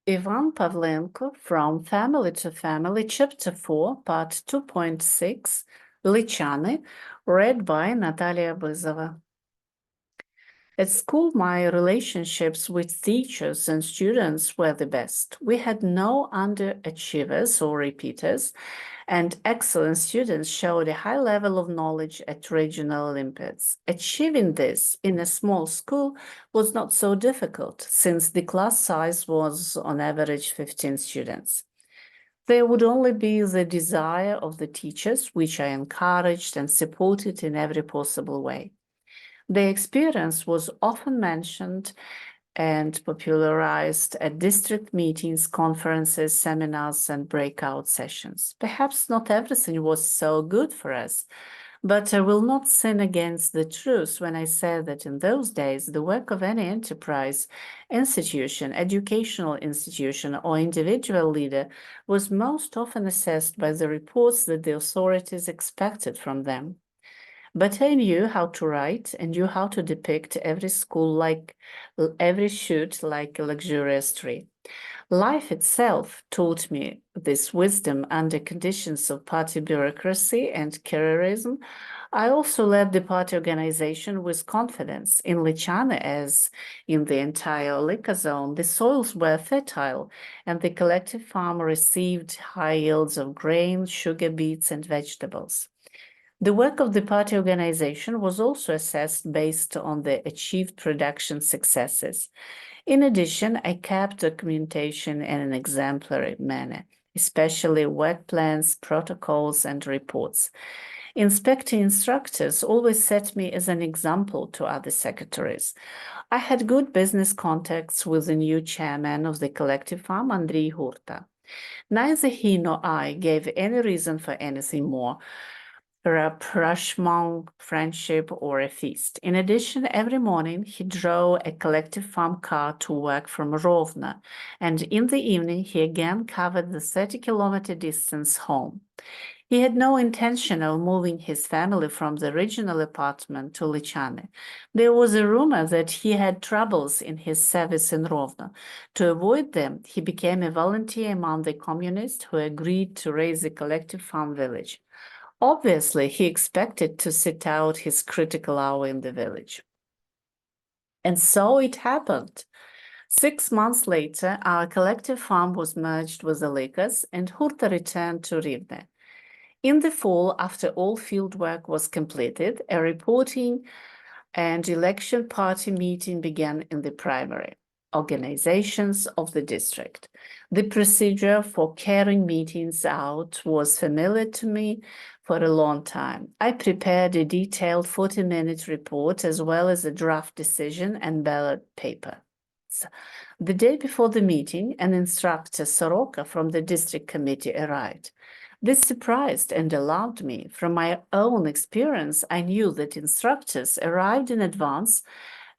Ivan Pavlenko from Family to Family, Chapter 4, Part 2.6, Lychany, read by Natalia Buzova. At school, my relationships with teachers and students were the best. We had no underachievers or repeaters, and excellent students showed a high level of knowledge at regional Olympiads. Achieving this in a small school was not so difficult, since the class size was on average 15 students. There would only be the desire of the teachers, which I encouraged and supported in every possible way. The experience was often mentioned and popularized at district meetings, conferences, seminars, and breakout sessions. Perhaps not everything was so good for us, but I will not sin against the truth when I say that in those days, the work of any enterprise, institution, educational institution, or individual leader was most often assessed by the reports that the authorities expected from them. But I knew how to write and knew how to depict every shoot like a luxurious tree. Life itself taught me this wisdom under conditions of party bureaucracy and careerism. I also led the party organization with confidence. In Lychany, as in the entire Olympic zone, the soils were fertile, and the collective farm received high yields of grain, sugar beets, and vegetables. The work of the party organization was also assessed based on the achieved production successes. In addition, I kept documentation in an exemplary manner, especially work plans, protocols, and reports. Inspecting instructors always set me as an example to other secretaries. I had good business contacts with the new chairman of the collective farm, Andriy Hurta. Neither he nor I gave any reason for anything more, rapprochement, friendship, or a feast. In addition, every morning he drove a collective farm car to work from Rovno, and in the evening he again covered the 30-kilometer distance home. He had no intention of moving his family from the original apartment to Lychany. There was a rumor that he had troubles in his service in Rovno. To avoid them, he became a volunteer among the communists who agreed to raise a collective farm village. Obviously, he expected to sit out his critical hour in the village. And so it happened. 6 months later, our collective farm was merged with the Lakers, and Hurta returned to Rivne. In the fall, after all field work was completed, a reporting and election party meeting began in the primary organizations of the district. The procedure for carrying meetings out was familiar to me for a long time. I prepared a detailed 40-minute report as well as a draft decision and ballot paper. The day before the meeting, an instructor, Soroka, from the district committee arrived. This surprised and alarmed me. From my own experience, I knew that instructors arrived in advance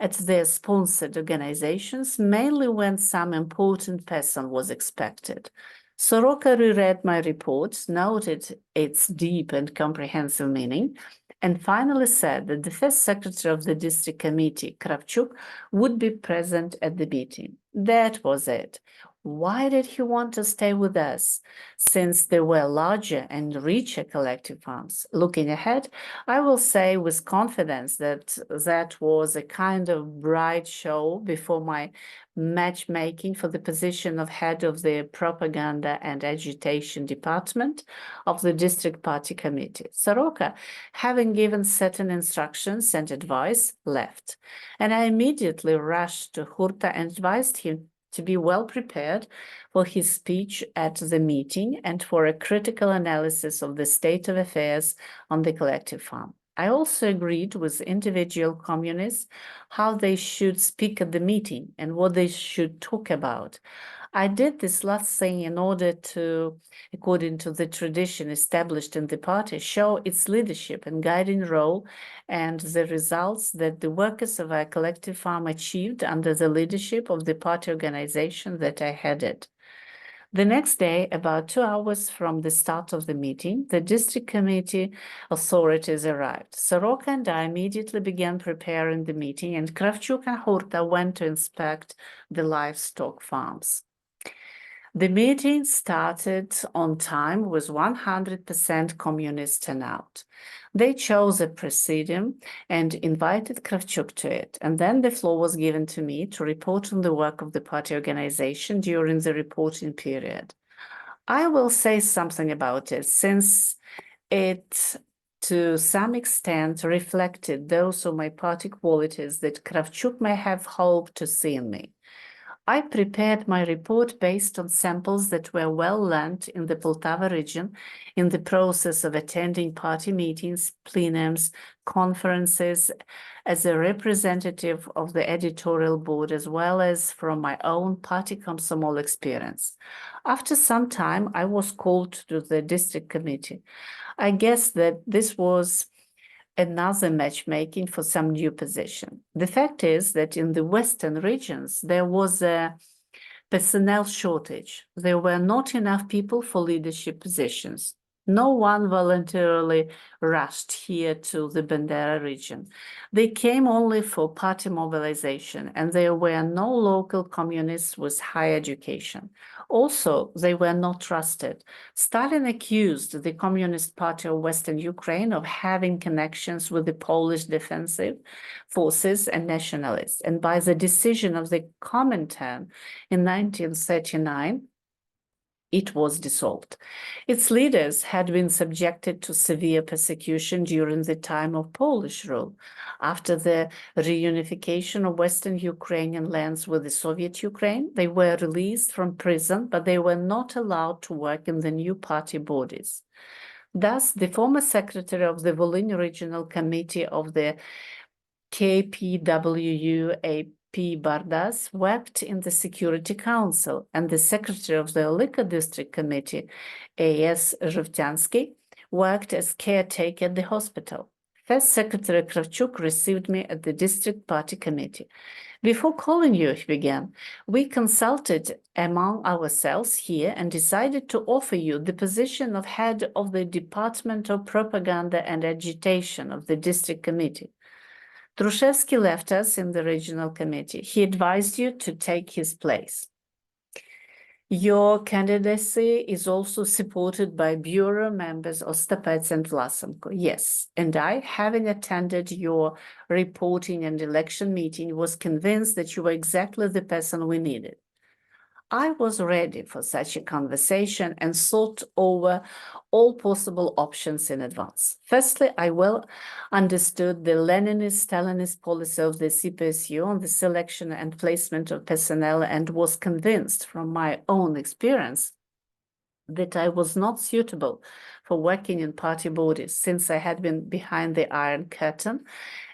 at their sponsored organizations, mainly when some important person was expected. Soroka reread my report, noted its deep and comprehensive meaning, and finally said that the first secretary of the district committee, Kravchuk, would be present at the meeting. That was it. Why did he want to stay with us? Since there were larger and richer collective farms. Looking ahead, I will say with confidence that that was a kind of bright show before my matchmaking for the position of head of the propaganda and agitation department of the district party committee. Soroka, having given certain instructions and advice, left, and I immediately rushed to Hurta and advised him to be well prepared for his speech at the meeting and for a critical analysis of the state of affairs on the collective farm. I also agreed with individual communists how they should speak at the meeting and what they should talk about. I did this last thing in order to, according to the tradition established in the party, show its leadership and guiding role and the results that the workers of our collective farm achieved under the leadership of the party organization that I headed. The next day, about 2 hours from the start of the meeting, the district committee authorities arrived. Soroka and I immediately began preparing the meeting, and Kravchuk and Hurta went to inspect the livestock farms. The meeting started on time with 100% communist turnout. They chose a presidium and invited Kravchuk to it, and then the floor was given to me to report on the work of the party organization during the reporting period. I will say something about it, since it to some extent reflected those of my party qualities that Kravchuk may have hoped to see in me. I prepared my report based on samples that were well learned in the Poltava region in the process of attending party meetings, plenums, conferences, as a representative of the editorial board, as well as from my own party komsomol experience. After some time, I was called to the district committee. I guess that this was another matchmaking for some new position. The fact is that in the Western regions, there was a personnel shortage. There were not enough people for leadership positions. No one voluntarily rushed here to the Bandera region. They came only for party mobilization, and there were no local communists with high education. Also, they were not trusted. Stalin accused the Communist Party of Western Ukraine of having connections with the Polish defensive forces and nationalists, and by the decision of the Comintern in 1939, it was dissolved. Its leaders had been subjected to severe persecution during the time of Polish rule. After the reunification of Western Ukrainian lands with the Soviet Ukraine, they were released from prison, but they were not allowed to work in the new party bodies. Thus, the former secretary of the Volyn Regional Committee of the KPWU, P. Bardas, worked in the Security Council, and the secretary of the Olyka District Committee, A.S. Zhevtyansky, worked as caretaker at the hospital. First Secretary Kravchuk received me at the District Party Committee. Before calling you, he began, we consulted among ourselves here and decided to offer you the position of head of the Department of Propaganda and Agitation of the District Committee. Trushevsky left us in the regional committee. He advised you to take his place. Your candidacy is also supported by bureau members Ostapets and Vlasenko. Yes, and I, having attended your reporting and election meeting, was convinced that you were exactly the person we needed. I was ready for such a conversation and thought over all possible options in advance. Firstly, I well understood the Leninist-Stalinist policy of the CPSU on the selection and placement of personnel, and was convinced from my own experience that I was not suitable for working in party bodies, since I had been behind the Iron Curtain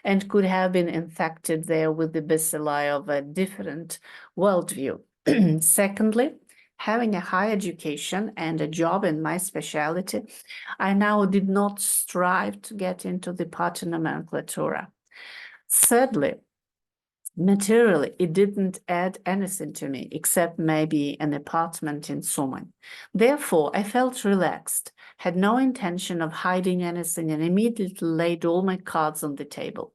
and could have been infected there with the bacilli of a different worldview. Secondly, having a high education and a job in my specialty, I now did not strive to get into the party nomenclatura. Thirdly, materially, it didn't add anything to me, except maybe an apartment in Suman. Therefore, I felt relaxed, had no intention of hiding anything, and immediately laid all my cards on the table.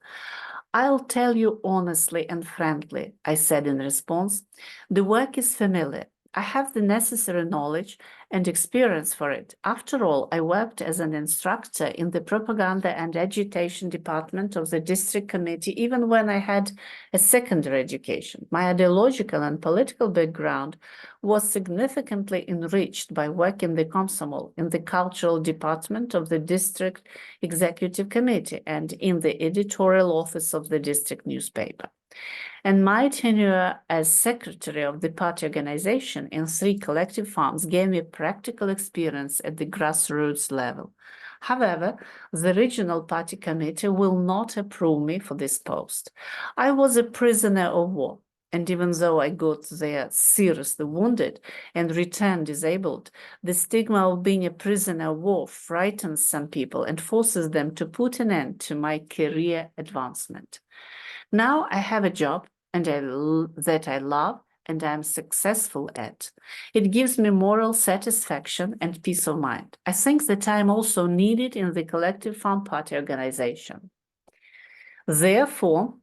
I'll tell you honestly and frankly, I said in response, the work is familiar. I have the necessary knowledge and experience for it. After all, I worked as an instructor in the propaganda and agitation department of the district committee, even when I had a secondary education. My ideological and political background was significantly enriched by work in the Komsomol, in the cultural department of the district executive committee, and in the editorial office of the district newspaper. And my tenure as secretary of the party organization in 3 collective farms gave me practical experience at the grassroots level. However, the regional party committee will not approve me for this post. I was a prisoner of war, and even though I got there seriously wounded and returned disabled, the stigma of being a prisoner of war frightens some people and forces them to put an end to my career advancement. Now I have a job that I love and I'm successful at. It gives me moral satisfaction and peace of mind. I think that I'm also needed in the collective farm party organization. Therefore,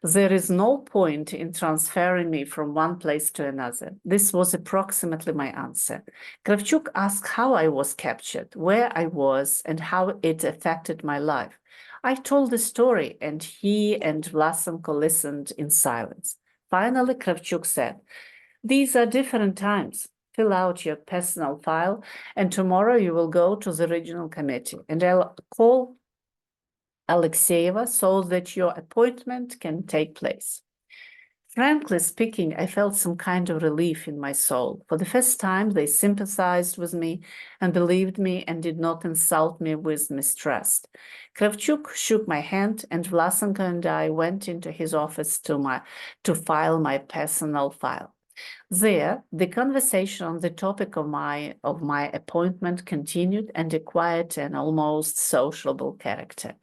There is no point in transferring me from one place to another. This was approximately my answer. Kravchuk asked how I was captured, where I was, and how it affected my life. I told the story, and he and Vlasenko listened in silence. Finally, Kravchuk said, "These are different times. Fill out your personal file, and tomorrow you will go to the regional committee, and I'll call Alexeyeva so that your appointment can take place." Frankly speaking, I felt some kind of relief in my soul. For the first time, they sympathized with me and believed me and did not insult me with mistrust. Kravchuk shook my hand, and Vlasenko and I went into his office to file my personal file. There, the conversation on the topic of my appointment continued and acquired an almost sociable character.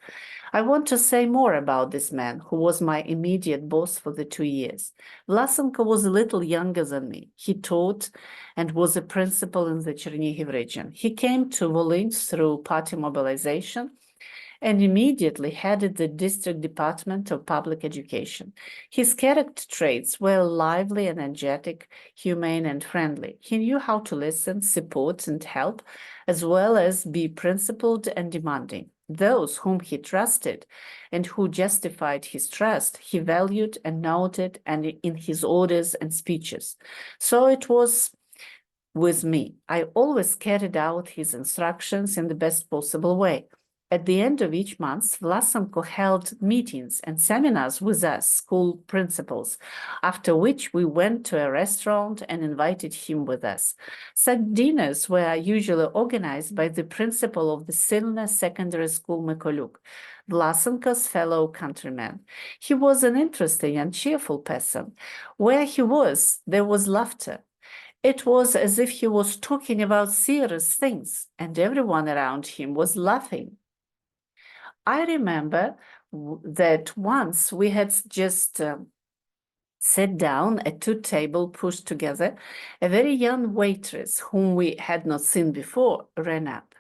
I want to say more about this man, who was my immediate boss for the 2 years. Vlasenko was a little younger than me. He taught and was a principal in the Chernihiv region. He came to Volyn through party mobilization and immediately headed the district department of public education. His character traits were lively, energetic, humane, and friendly. He knew how to listen, support, and help, as well as be principled and demanding. Those whom he trusted and who justified his trust, he valued and noted and in his orders and speeches. So it was with me. I always carried out his instructions in the best possible way. At the end of each month, Vlasenko held meetings and seminars with us, school principals, after which we went to a restaurant and invited him with us. Such dinners were usually organized by the principal of the Silna Secondary School Mykoluk, Vlasenko's fellow countryman. He was an interesting and cheerful person. Where he was, there was laughter. It was as if he was talking about serious things, and everyone around him was laughing. I remember that once we had just sat down at two tables pushed together. A very young waitress, whom we had not seen before, ran up.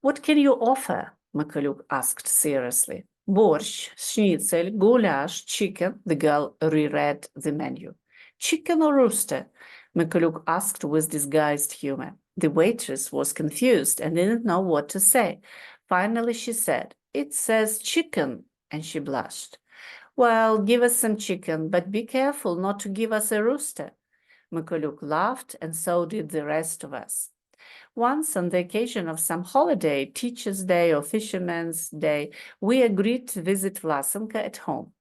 "What can you offer?" Mykoluk asked seriously. "Борщ, schnitzel, goulash, chicken." The girl reread the menu. "Chicken or rooster?" Mykoluk asked with disguised humor. The waitress was confused and didn't know what to say. Finally, she said, "It says chicken," and she blushed. "Well, give us some chicken, but be careful not to give us a rooster." Mykoluk laughed, and so did the rest of us. Once, on the occasion of some holiday, Teacher's Day or Fisherman's Day, we agreed to visit Vlasenko at home.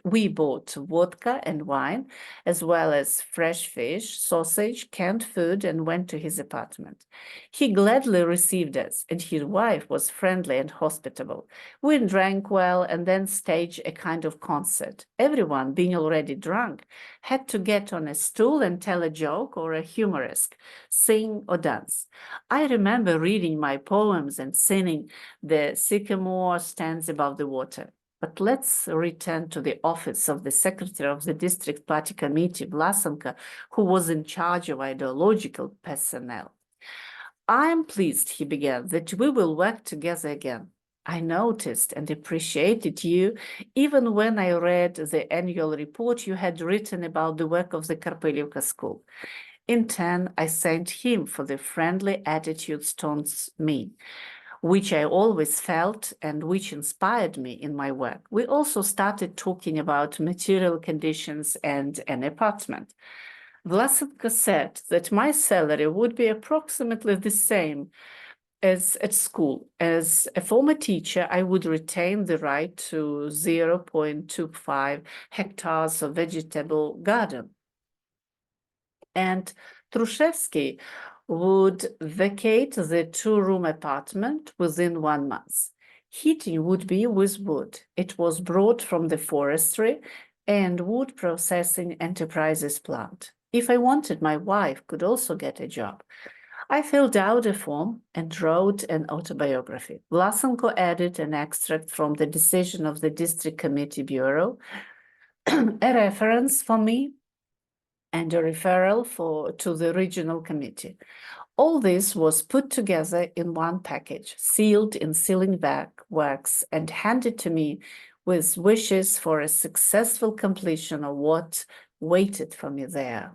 We bought vodka and wine, as well as fresh fish, sausage, canned food, and went to his apartment. He gladly received us, and his wife was friendly and hospitable. We drank well and then staged a kind of concert. Everyone, being already drunk, had to get on a stool and tell a joke or a humoresque, sing or dance. I remember reading my poems and singing "The Sycamore Stands Above the Water." But let's return to the office of the secretary of the district party committee, Vlasenko, who was in charge of ideological personnel. "I am pleased," he began, "that we will work together again. I noticed and appreciated you even when I read the annual report you had written about the work of the Karpilivka school. In turn, I thanked him for the friendly attitudes towards me, which I always felt and which inspired me in my work. We also started talking about material conditions and an apartment. Vlasenko said that my salary would be approximately the same as at school. As a former teacher, I would retain the right to 0.25 hectares of vegetable garden. And Trushevsky would vacate the two-room apartment within 1 month. Heating would be with wood. It was brought from the forestry and wood processing enterprises plant. If I wanted, my wife could also get a job. I filled out a form and wrote an autobiography. Vlasenko added an extract from the decision of the District Committee Bureau, a reference for me, and a referral to the regional committee. All this was put together in one package, sealed in sealing wax, and handed to me with wishes for a successful completion of what waited for me there.